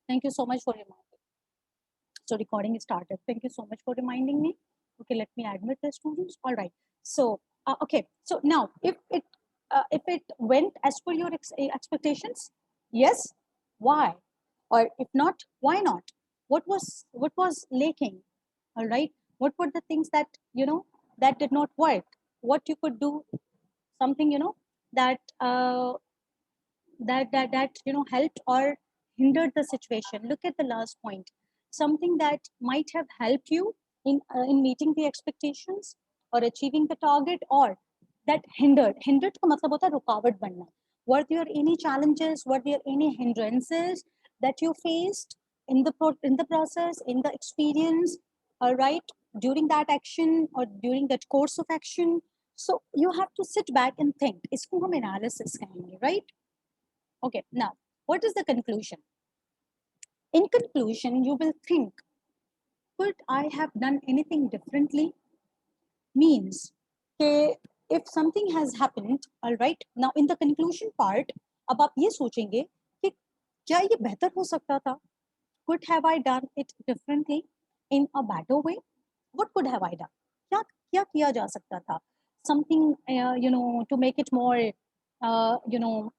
Thank you so much for reminding. So recording is started. Thank you so much for reminding me. Okay, let me admit the students. All right. So okay. So now, if it went as per your expectations, yes. Why? Or if not, why not? What was lacking? All right. What were the things that that did not work? What you could do? Something that helped or hindered the situation. Look at the last point. Something that might have helped you in meeting the expectations or achieving the target, or that hindered का मतलब होता है रुकावट बनना. Were there any challenges, were there any hindrances that you faced in the process, in the experience, all right, during that action or during that course of action? So you have to sit back and think. इसको हम analysis कहेंगे, right? Okay, now, what is the conclusion? In conclusion, you will think, could I have done anything differently? Means, if something has happened, all right, now in the conclusion part, अब आप ये सोचेंगे कि क्या ये बेहतर हो सकता था? Could have I done it differently in a better way? What could have I done? क्या क्या किया जा सकता था? Something, to make it more,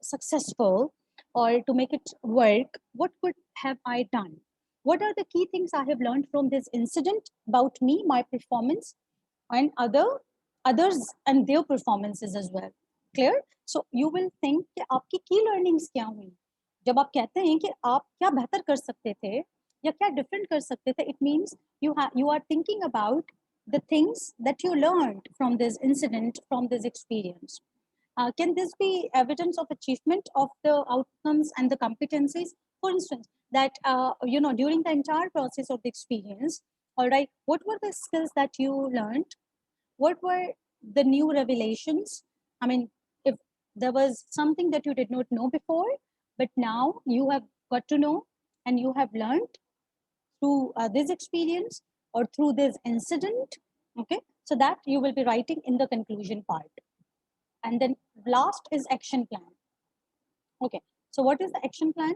successful, or to make it work. What could have I done? What are the key things I have learned from this incident about me, my performance, and others and their performances as well? Clear? So you will think कि आपकी key learnings क्या हुई? जब आप कहते हैं कि आप क्या बेहतर कर सकते थे या क्या डिफरेंट कर सकते थे, it means you are thinking about the things that you learned from this incident, from this experience. Can this be evidence of achievement of the outcomes and the competencies? For instance, that during the entire process of the experience, all right, what were the skills that you learned? What were the new revelations? I mean, if there was something that you did not know before, but now you have got to know and you have learned through this experience or through this incident. Okay, so that you will be writing in the conclusion part. And then last is action plan. Okay, so what is the action plan?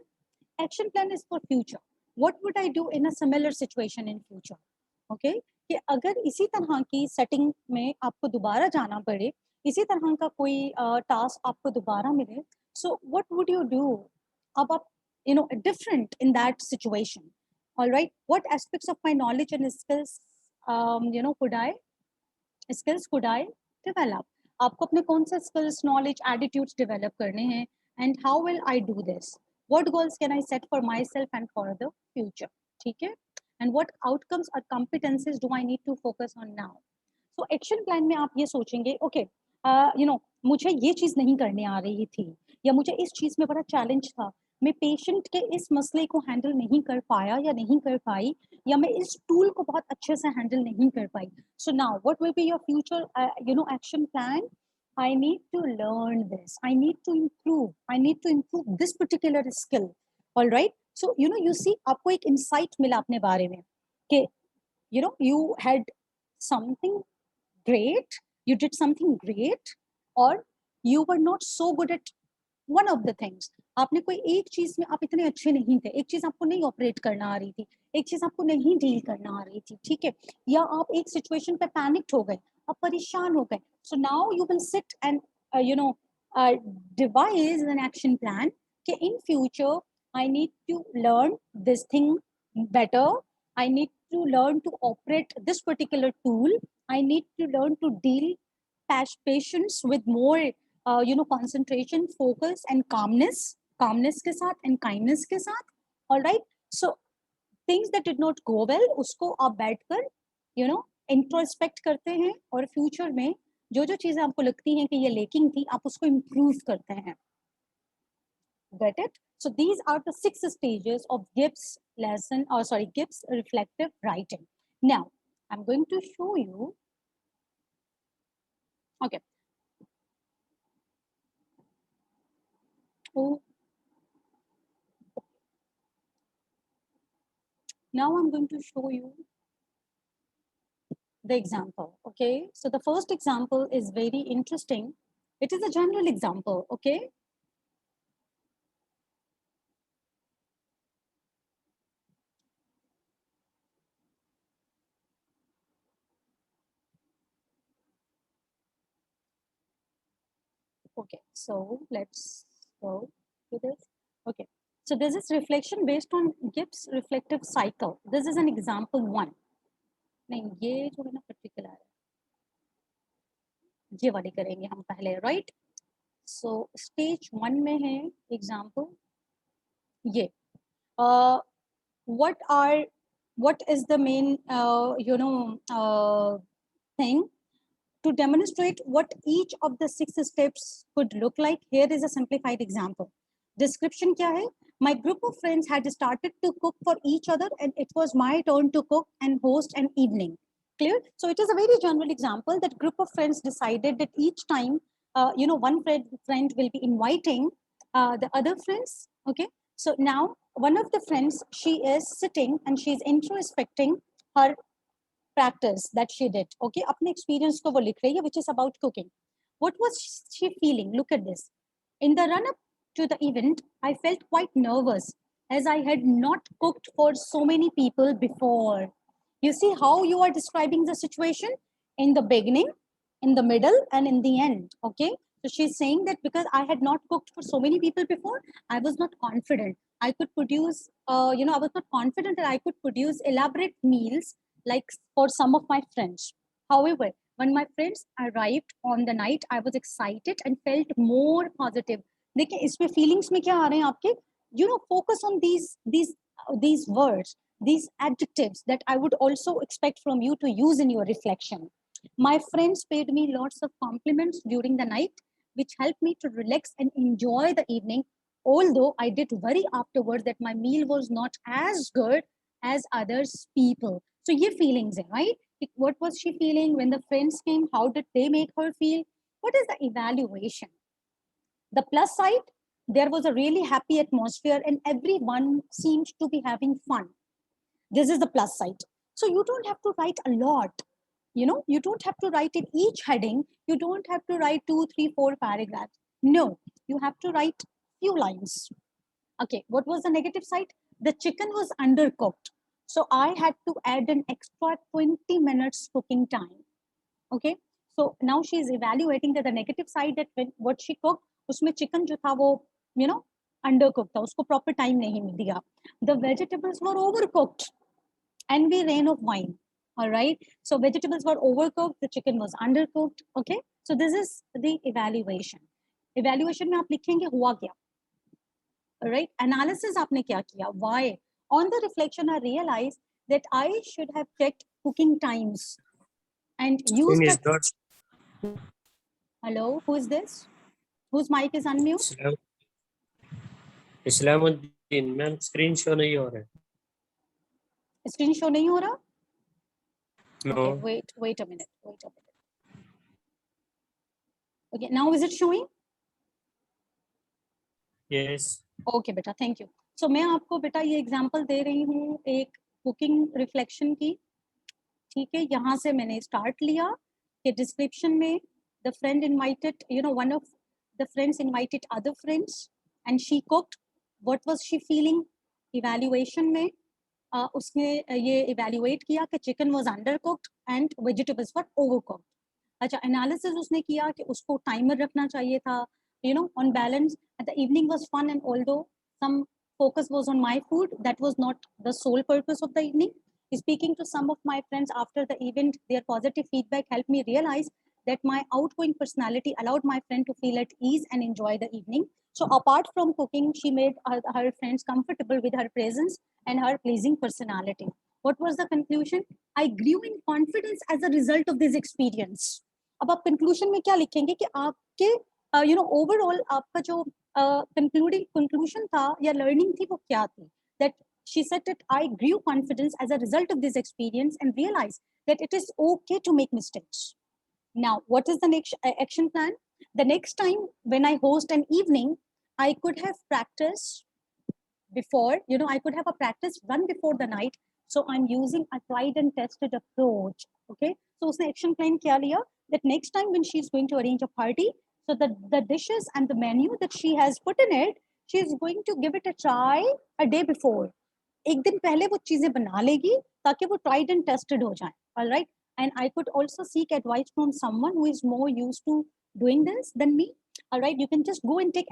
Action plan is for future. What would I do in a similar situation in future? Okay, कि अगर इसी तरह की setting में आपको दोबारा जाना पड़े, इसी तरह का कोई टास्क आपको दोबारा मिले, so what would you do? अब आप different in that situation. All right, what aspects of my knowledge and skills could I develop? आपको अपने कौन से skills, knowledge, attitudes develop करने हैं, and how will I do this? What goals can I set for myself and for the future? ठीक है? And what outcomes or competencies do I need to focus on now? So action plan में आप ये सोचेंगे, okay, मुझे ये चीज़ नहीं करने आ रही थी, या मुझे इस चीज़ में बड़ा चैलेंज था, मैं पेशेंट के इस मसले को हैंडल नहीं कर पाया या नहीं कर पाई, या मैं इस टूल को बहुत अच्छे से हैंडल नहीं कर पाई. So now, what will be your future, action plan? I need to learn this. I need to improve. I need to improve this particular skill. All right. So you see, आपको एक insight मिला अपने बारे में कि you had something great, you did something great, or you were not so good at one of the things. आपने कोई एक चीज में आप इतने अच्छे नहीं थे, एक चीज आपको नहीं ऑपरेट करना आ रही थी, एक चीज आपको नहीं डील करना आ रही थी, ठीक है, या आप एक सिचुएशन पे पैनिक्ड हो गए, आप परेशान हो गए. So now you will sit and devise an action plan कि in future I need to learn this thing better, I need to learn to operate this particular tool, I need to learn to deal patients with more concentration, focus and calmness के साथ and kindness के साथ. All right, so things that did not go well, उसको आप बैठकर introspect करते हैं, और फ्यूचर में जो जो चीजें आपको लगती हैं कि ये लेकिंग थी, आप उसको इम्प्रूव करते हैं. Get it? So these are the 6 stages of Gibbs lesson, or sorry, Gibbs reflective writing. Now I'm going to show you. Okay. Oh. Now I'm going to show you the example. Okay, so the first example is very interesting. It is a general example. Okay, Okay, so let's go to this. Okay, so this is reflection based on Gibbs reflective cycle. This is an example one. नहीं ये जो है ना particular है, ये वाली करेंगे हम पहले, right? So stage one में है example ये. What is the main thing to demonstrate what each of the 6 steps could look like? Here is a simplified example. Description kya hai? My group of friends had started to cook for each other, and it was my turn to cook and host an evening. Clear? So it is a very general example that group of friends decided that each time, one friend will be inviting the other friends. Okay. So now one of the friends, she is sitting and she's introspecting her practice that she did. Okay, अपने experience को वो लिख रही है, which is about cooking. What was she feeling? Look at this. In the run up to the event, I felt quite nervous as I had not cooked for so many people before. You see how you are describing the situation in the beginning, in the middle, and in the end. Okay, so she's saying that because I had not cooked for so many people before, I was not confident. I could produce, I was not confident that I could produce elaborate meals like for some of my friends. However, when my friends arrived on the night, I was excited and felt more positive. देखिए इसमें feelings में क्या आ रहे हैं आपके? Focus on these words, these adjectives that I would also expect from you to use in your reflection. My friends paid me lots of compliments during the night, which helped me to relax and enjoy the evening. Although I did worry afterwards that my meal was not as good as others' people. So your feelings, right? What was she feeling when the friends came? How did they make her feel? What is the evaluation? The plus side, there was a really happy atmosphere and everyone seemed to be having fun. This is the plus side. So you don't have to write a lot. You don't have to write in each heading. You don't have to write 2, 3, 4 paragraphs. No, you have to write few lines. Okay, what was the negative side? The chicken was undercooked. So I had to add an extra 20 minutes cooking time. Okay, so now she is evaluating that the negative side that when what she cooked, उसमें chicken जो था वो, undercooked था, उसको proper time नहीं दिया. The vegetables were overcooked and we ran of wine. All right, so vegetables were overcooked, the chicken was undercooked. Okay, so this is the evaluation. Evaluation में आप लिखेंगे हुआ क्या? Right, analysis आपने क्या किया? Why? On the reflection, I realized that I should have checked cooking times and used that. Hello, who is this? Whose mic is unmute? Islamuddin ma'am, screen show नहीं हो रहा है. Screen show नहीं हो रहा? No. Okay, wait a minute. Okay, now is it showing? Yes. Okay बेटा, thank you. So मैं आपको बेटा ये एग्जांपल दे रही हूँ एक कुकिंग रिफ्लेक्शन की. ठीक है, यहाँ से मैंने स्टार्ट लिया कि डिस्क्रिप्शन में the friend invited, one of the friends invited other friends and she cooked. What was she feeling? Evaluation में उसने ये evaluate किया कि chicken was undercooked and vegetables were overcooked. अच्छा, analysis उसने किया कि उसको timer रखना चाहिए था, on balance. The evening was fun and although some focus was on my food, that was not the sole purpose of the evening. Speaking to some of my friends after the event, their positive feedback helped me realize that my outgoing personality allowed my friend to feel at ease and enjoy the evening. So apart from cooking, she made her friends comfortable with her presence and her pleasing personality. What was the conclusion? I grew in confidence as a result of this experience. अब आप conclusion में क्या लिखेंगे कि आपके overall आपका जो conclusion था या learning थी वो क्या थी? That she said that I grew confidence as a result of this experience and realized that it is okay to make mistakes. Now, what is the next action plan? The next time when I host an evening, I could have practiced before, I could have a practice run before the night. So I'm using a tried and tested approach. Okay. So उसने action plan क्या लिया? That next time when she's going to arrange a party, so the dishes and the menu that she has put in it, she is going to give it a try a day before. एक दिन पहले वो चीजें बना लेगी ताकि वो tried and tested हो जाए. All right. And I could also seek advice from someone who is more used to doing this than me. All right, you can just go and take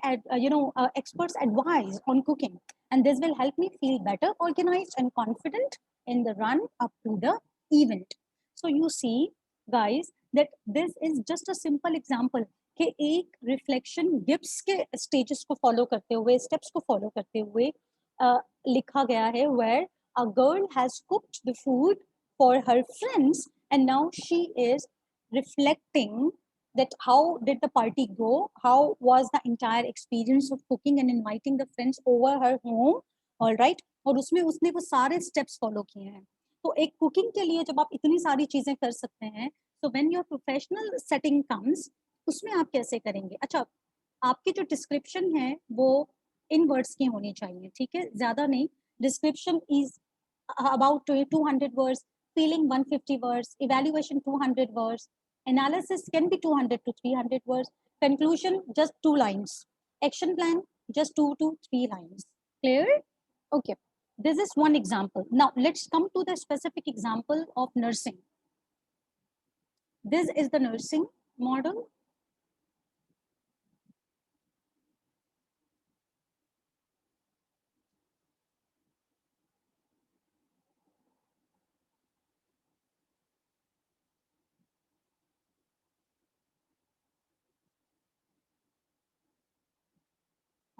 experts advice on cooking, and this will help me feel better organized and confident in the run up to the event. So you see guys that this is just a simple example कि एक reflection Gibbs के stages को follow करते हुए, steps को follow करते हुए लिखा गया है where a girl has cooked the food for her friends and now she is reflecting that how did the party go, how was the entire experience of cooking and inviting the friends over her home, all right, और उसमें उसने वो सारे steps follow किए हैं. तो एक cooking के लिए जब आप इतनी सारी चीजें कर सकते हैं, so when your professional setting comes, उसमें आप कैसे करेंगे? अच्छा, आपकी जो डिस्क्रिप्शन है वो इन वर्ड्स की होनी चाहिए, ठीक है, ज्यादा नहीं. Description is about 200 words, feeling 150 words, evaluation 200 words, analysis can be 200 to 300 words, conclusion just 2 lines, action plan just 2 to 3 lines. Clear? Okay, this is one example. Now let's come to the specific example of nursing. This is the nursing model.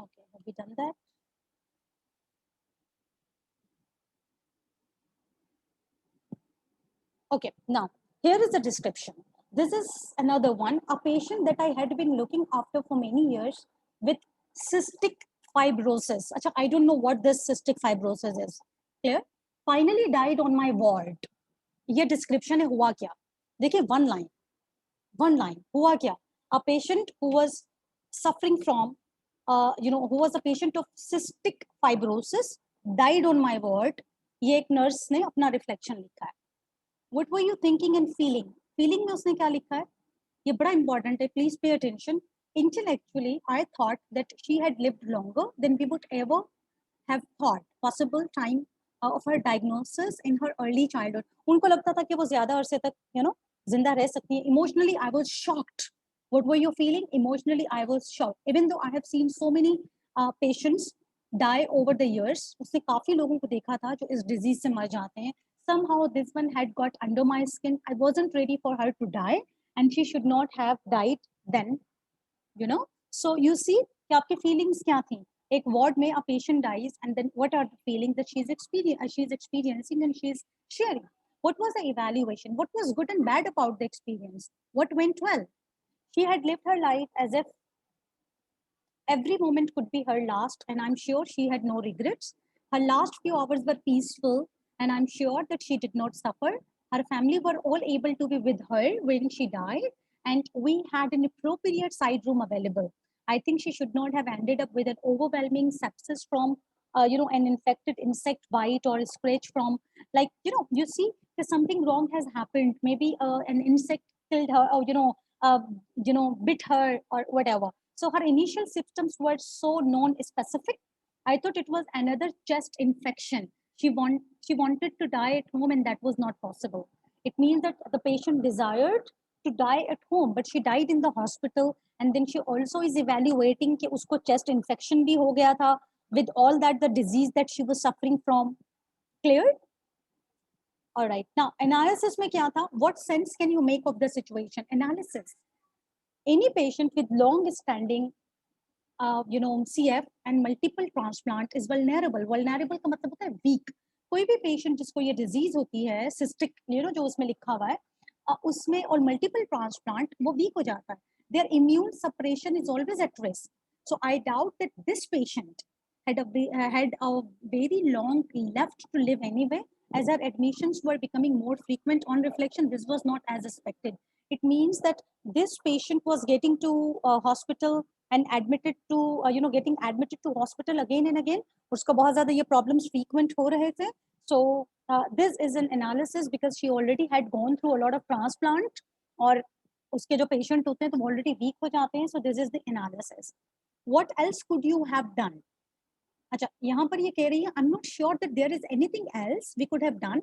Okay, have we done that? Okay, now here is the description. This is another one, a patient that I had been looking after for many years with cystic fibrosis. Achha, I don't know what this cystic fibrosis is. Clear? Finally died on my ward. ये description है हुआ क्या? देखिए one line हुआ क्या? A patient who was suffering from who was a patient of cystic fibrosis died on my ward. ये एक nurse ने अपना reflection लिखा है. What were you thinking and feeling? Feeling में उसने क्या लिखा है? ये बड़ा important है. Please pay attention. Intellectually, I thought that she had lived longer than we would ever have thought. Possible time of her diagnosis in her early childhood. उनको लगता था कि वो ज़्यादा अरसे तक, जिंदा रह सकती है. Emotionally, I was shocked. What were you feeling? Emotionally, I was shocked. Even though I have seen so many patients die over the years, उसने काफी लोगों को देखा था जो इस disease से मर जाते हैं. Somehow this one had got under my skin. I wasn't ready for her to die and she should not have died then, So you see कि आपकी feelings क्या थी? एक ward में a patient dies and then what are the feelings that she's experiencing and she's sharing? What was the evaluation? What was good and bad about the experience? What went well? She had lived her life as if every moment could be her last, and I'm sure she had no regrets. Her last few hours were peaceful, and I'm sure that she did not suffer. Her family were all able to be with her when she died, and we had an appropriate side room available. I think she should not have ended up with an overwhelming sepsis from, an infected insect bite or a scratch from, you see, that something wrong has happened. Maybe an insect killed her, or bit her or whatever. So her initial symptoms were so non-specific. I thought it was another chest infection. She wanted to die at home and that was not possible. It means that the patient desired to die at home, but she died in the hospital. And then she also is evaluating कि उसको chest infection भी हो गया था with all that, the disease that she was suffering from. Clear? All right. Now, analysis में क्या था? What sense can you make of the situation? Analysis. Any patient with long-standing, CF and multiple transplant is vulnerable. Vulnerable का मतलब होता है weak. कोई भी patient जिसको ये disease होती है, cystic, जो उसमें लिखा हुआ है, उसमें और multiple transplant, वो weak हो जाता है. Their immune suppression is always at risk. So I doubt that this patient had a very long left to live anyway, as her admissions were becoming more frequent. On reflection, this was not as expected. It means that this patient was getting to hospital and admitted to, getting admitted to hospital again and again. उसको बहुत ज़्यादा ये problems frequent हो रहे थे. So this is an analysis because she already had gone through a lot of transplant, और उसके जो patient होते हैं तो already weak हो जाते हैं. So this is the analysis. What else could you have done? अच्छा, यहाँ पर ये कह रही है, I'm not sure that there is anything else we could have done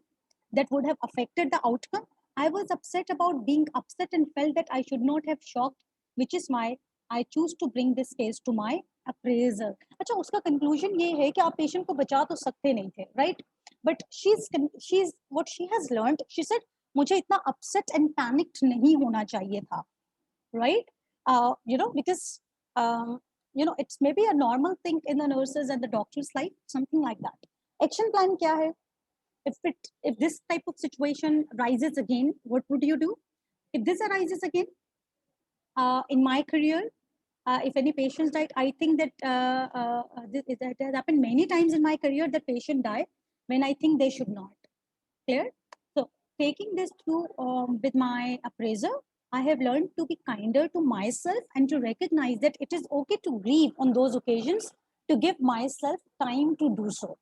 that would have affected the outcome. I was upset about being upset and felt that I should not have shocked, which is why I choose to bring this case to my appraiser. अच्छा, उसका conclusion ये है कि आप patient को बचा तो सकते नहीं थे, right? But she's what she has learned. She said मुझे इतना upset and panicked नहीं होना चाहिए था, right? You know, because you know, it's maybe a normal thing in the nurses and the doctors' life, something like that. Action plan क्या है? If this type of situation rises again, what would you do? If this arises again, in my career, if any patients died, I think that that has happened many times in my career that patient die when I think they should not. Clear? So taking this through with my appraiser, I have learned to be kinder to myself and to recognize that it is okay to grieve on those occasions, to give myself time to do so.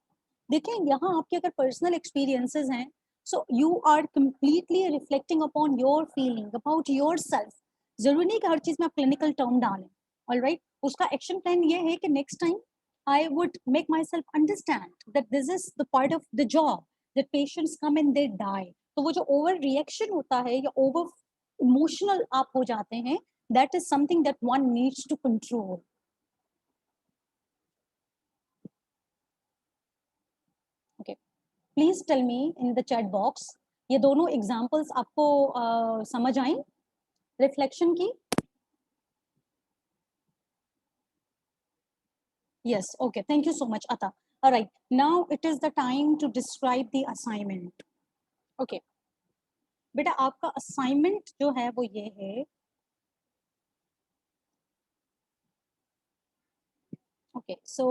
देखिए यहाँ आपके अगर personal experiences हैं, so you are completely reflecting upon your feeling about your self. जरूरी नहीं कि हर चीज में आप क्लिनिकल टर्म डालें. ऑलराइट, उसका एक्शन प्लान ये है कि next time I would make my self understand that this is the part of the job, that patients come and they die. तो वो जो ओवर रिएक्शन होता है या ओवर इमोशनल आप हो जाते हैं, that is something that one needs to control. Please tell me in the chat box, ये दोनों एग्जांपल्स आपको समझ आई रिफ्लेक्शन की? Yes, okay, thank you so much, Ata. All right, now it is the time to describe the assignment. Okay, बेटा आपका assignment जो है वो ये है. Okay, so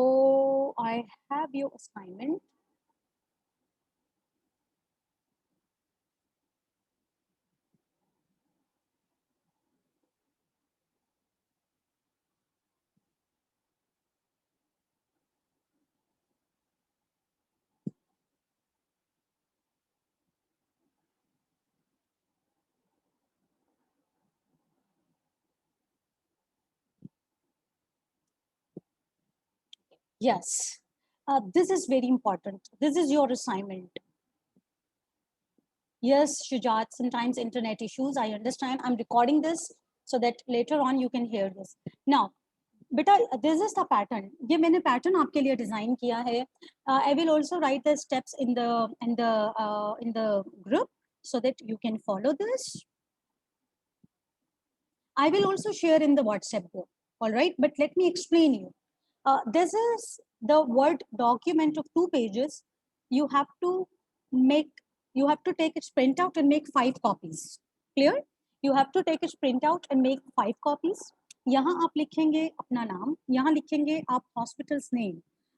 I have your assignment. Yes, this is very important. This is your assignment. Yes, Shujat, sometimes internet issues, I understand. I'm recording this so that later on you can hear this. Now, बेटा this is the pattern. ये मैंने pattern आपके लिए design किया है. I will also right the steps in the group so that you can follow this. I will also share in the WhatsApp group. All right, but let me explain you. This is the Word document of 2 pages. You have to take its printout and make 5 copies. Clear? You have to take its printout and make 5 copies. यहाँ आप लिखेंगे अपना नाम, यहाँ लिखेंगे आप hospitals name.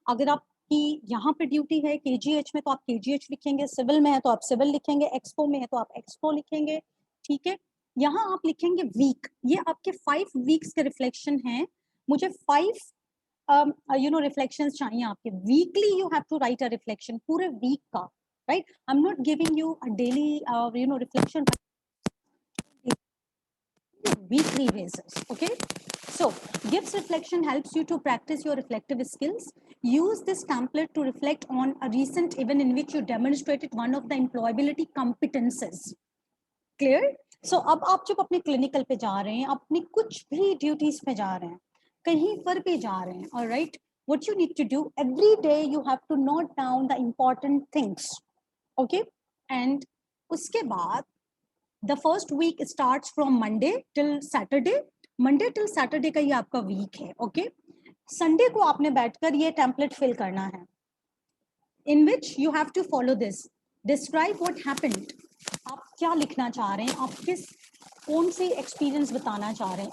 अगर आपकी यहाँ पे ड्यूटी है KGH में तो आप KGH लिखेंगे, सिविल में है तो आप सिविल लिखेंगे, एक्सपो में है तो आप एक्सपो लिखेंगे. ठीक है, यहाँ आप लिखेंगे वीक. ये आपके 5 वीक्स के रिफ्लेक्शन हैं. मुझे 5 रिफ्लेक्शंस चाहिए आपके. Weekly you have to write a reflection पूरे वीक का. Right, I am not giving you a daily reflection, weekly basis. Okay, so GIPS reflection helps you to practice your reflective skills. Use this template to reflect on a recent event in which you demonstrated one of the employability competences. Clear? So अब आप जब अपने clinical पे जा रहे हैं, अपनी कुछ भी ड्यूटीज पे जा रहे हैं, कहीं पर भी जा रहे हैं, all right, what you need to do every day, you have to note down the important things. Okay, and उसके बाद the first week starts from Monday till Saturday. Monday till Saturday का ये आपका वीक है. Okay, Sunday को आपने बैठकर ये टेम्पलेट फिल करना है, in which you have to follow this. Describe what happened. आप क्या लिखना चाह रहे हैं, आप किस कौन सी एक्सपीरियंस बताना चाह रहे हैं.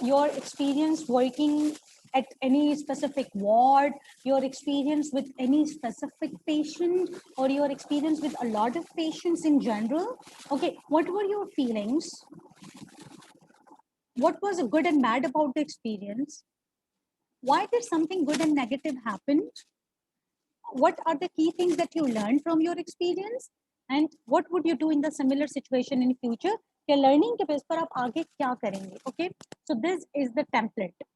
Your experience working at any specific ward, your experience with any specific patient, or your experience with a lot of patients in general. Okay, what were your feelings? What was good and bad about the experience? Why did something good and negative happen? What are the key things that you learned from your experience? And what would you do in the similar situation in future? Your learning के base पर आप आगे क्या करेंगे? Okay, so this is the template.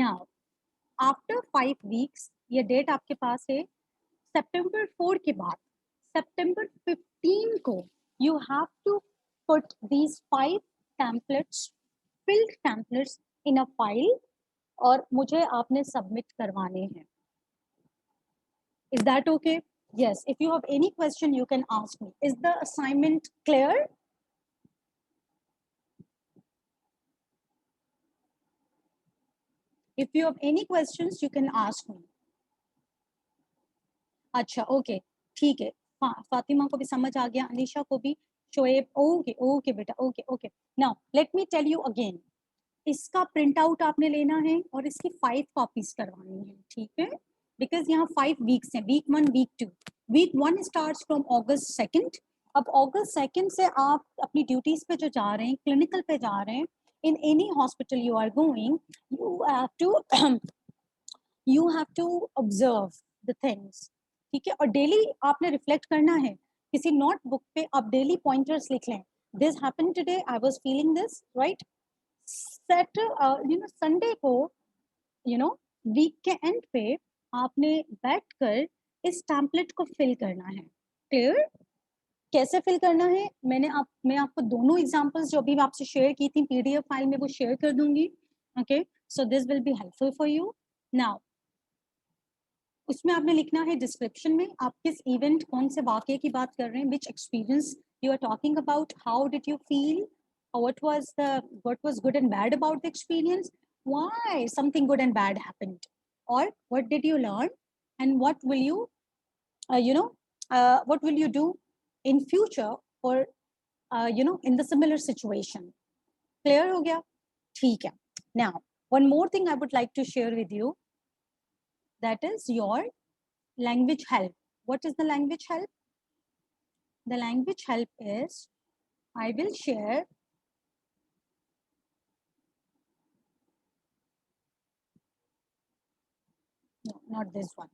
Now, after 5 weeks, ये date आपके पास है सितंबर 4 के बाद, सितंबर 15 को you have to put these 5 templates, filled templates in a file और मुझे आपने submit करवाने हैं. Is that okay? Yes. If you have any question, you can ask me. Is the assignment clear? If you have any questions, you can ask me. अच्छा, okay, ठीक है. फातिमा को भी समझ आ गया, अनीशा को भी, शोएब, okay, okay बेटा, okay, okay. Now, let me tell you again. इसका प्रिंट आउट आपने लेना है और इसकी 5 कॉपीज करवानी है, ठीक है? बिकॉज यहाँ 5 वीक्स हैं, week 1, week 2. Week 1 starts from August 2nd. अब August 2nd से आप अपनी ड्यूटीज पे जो जा रहे हैं, क्लिनिकल पे जा रहे हैं, in any hospital you are going, you have to observe the things, ठीक है? और डेली आपने रिफ्लेक्ट करना है. किसी नोटबुक पे आप डेली पॉइंटर्स लिख लें. This happened today, I was feeling this, right? Sunday को वीक के एंड पे आपने बैठकर इस टैम्पलेट को फिल करना है. क्लियर? कैसे फिल करना है मैं आपको दोनों एग्जांपल्स जो अभी आपसे शेयर की थी पीडीएफ फाइल में वो शेयर कर दूंगी. Okay, so this will be helpful for you. Now उसमें आपने लिखना है डिस्क्रिप्शन में आप किस इवेंट, कौन से वाकये की बात कर रहे हैं, which experience you are talking about, how did you feel, what was good and bad about the experience, why something good and bad happened, or what did you learn, and what will you what will you do in future, or in the similar situation. Clear ho gaya? ठीक है. Now one more thing I would like to share with you, that is your language help. What is the language help? The language help is, I will share no, not this one.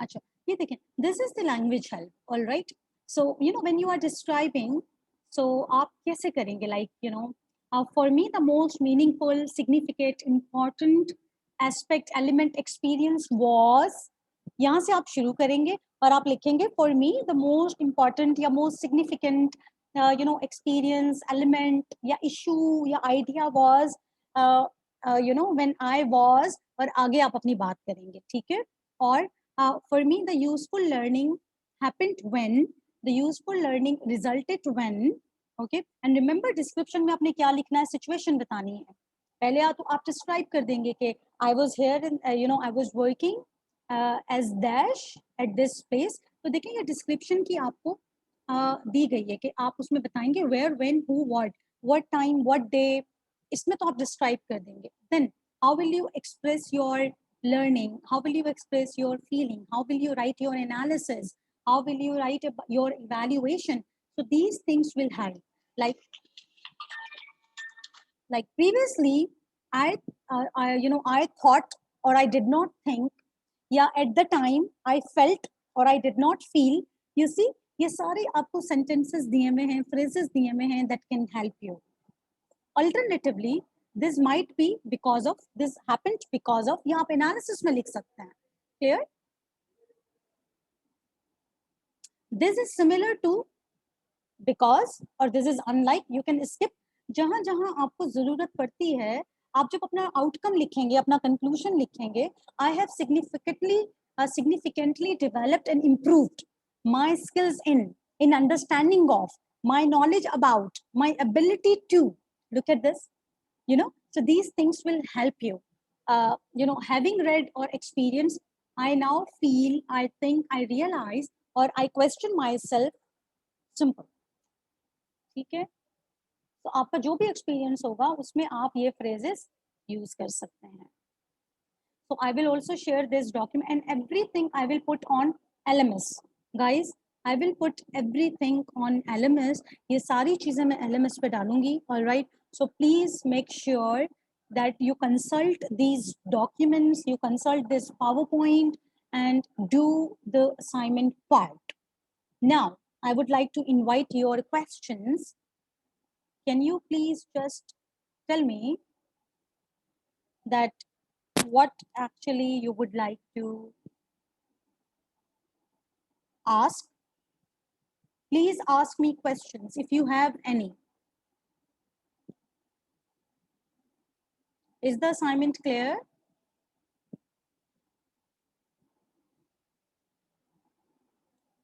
अच्छा, ये देखें, this is the language help, all right? So when you are describing, so आप कैसे करेंगे, like for me the most meaningful, significant, important aspect, element, experience was, यहाँ से आप शुरू करेंगे और आप लिखेंगे for me the most important या most significant experience, element या issue या idea was when I was, और आगे आप अपनी बात करेंगे, ठीक है? और for me the useful learning happened when, the useful learning resulted when. Okay, and remember description में आपने क्या लिखना है, situation बतानी है. पहले तो आप describe कर देंगे कि I was here and I was working as dash at this place. तो देखिए ये description की आपको दी गई है कि आप उसमें बताएंगे where, when, who, what time, what day. इसमें तो आप describe कर देंगे. Then how will you express your learning, how will you express your feeling, how will you write your analysis, how will you write your evaluation. So these things will help. Like previously I thought, or I did not think, yeah, at the time I felt, or I did not feel. You see, ये सारे आपको sentences दिए हुए हैं, phrases दिए हुए हैं that can help you. Alternatively, this might be because of, this happened because of, या आप analysis में लिख सकते हैं. Clear? This is similar to because, or this is unlike. You can skip. जहां जहां आपको जरूरत पड़ती है, आप जब अपना आउटकम लिखेंगे, अपना कंक्लूजन लिखेंगे, I have significantly developed and improved my skills in understanding of, my knowledge about, my ability to. Look at this. So these things will help you. Having read or experienced, I now feel, I think, I realize, or I question myself. Simple. ठीक है? तो आपका जो भी experience होगा उसमें आप ये phrases यूज कर सकते हैं. So I will also share this document, and everything I will put on LMS. Guys, I will put everything on LMS. ये सारी चीजें मैं LMS पे डालूंगी. All right. So please make sure that you consult these documents, you consult this PowerPoint, and do the assignment part. Now, I would like to invite your questions. Can you please just tell me that what actually you would like to ask. Please ask me questions if you have any. Is the assignment clear?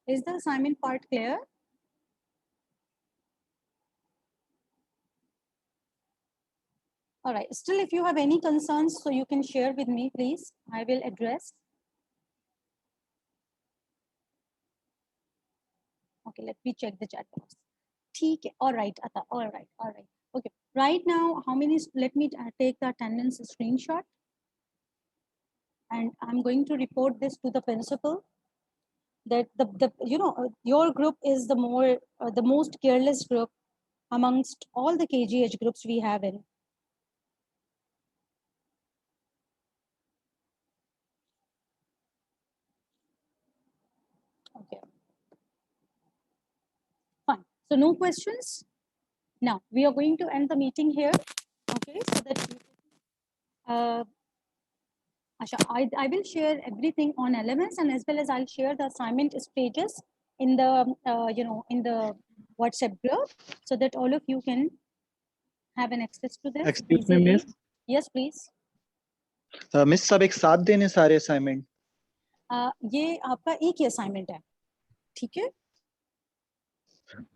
Is the assignment part clear? All right. Still, if you have any concerns, so you can share with me, please. I will address. Okay, let me check the chat box. Okay. All right, Ata. All right. All right. Okay. Right now, how many? Let me take the attendance screenshot, and I'm going to report this to the principal. That the your group is the most careless group amongst all the KGH groups we have in. Okay. Fine. So no questions. Now we are going to end the meeting here. Okay, so that Asha, I will share everything on LMS, and as well as I'll share the assignment pages in the in the WhatsApp group, so that all of you can have an access to this Excuse me, easily. miss. Yes, please. Miss सब एक साथ देने सारे assignment ये आपका एक ही assignment है, ठीक है?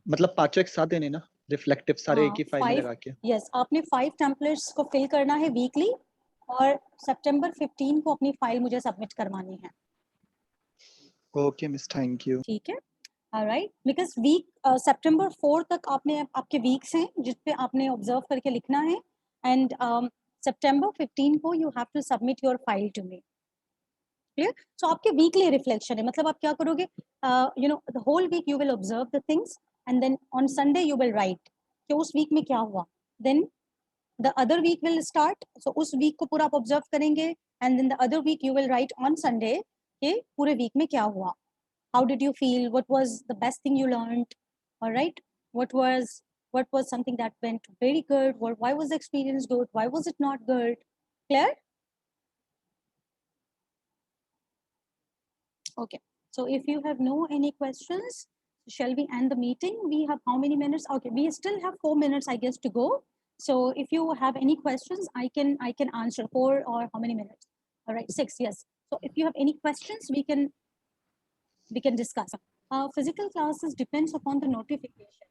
मतलब पांचों एक साथ देने ना, रिफ्लेक्टिव सारे एक ही फाइल में 5 लगा के. यस, आपने 5 टेम्पलेट्स को फिल करना है वीकली, और सितंबर 15 को अपनी फाइल मुझे सबमिट करवानी है. Okay miss, thank you. ठीक है. ऑलराइट, बिकॉज वीक सितंबर 4 तक आपने आपके वीक्स हैं जिस पे आपने ऑब्जर्व करके लिखना है, एंड सितंबर 15 को you have to submit your file to me. Clear? So आपके वीकली रिफ्लेक्शन है, मतलब आप क्या करोगे, you know the whole week you will observe the things, and then on Sunday you will write कि उस वीक में क्या हुआ. Then the other week will start, so उस week को पूरा आप observe करेंगे, and then the other week you will write on Sunday कि पूरे week में क्या हुआ, how did you feel, what was the best thing you learned, all right, what was something that went very good, or why was the experience good, why was it not good. Clear? Okay, so if you have no any questions, shall we end the meeting? We have how many minutes? Okay, we still have 4 minutes, I guess, to go. So if you have any questions, I can answer 4, or how many minutes? All right, 6. Yes. So if you have any questions, we can discuss. Physical classes depends upon the notification.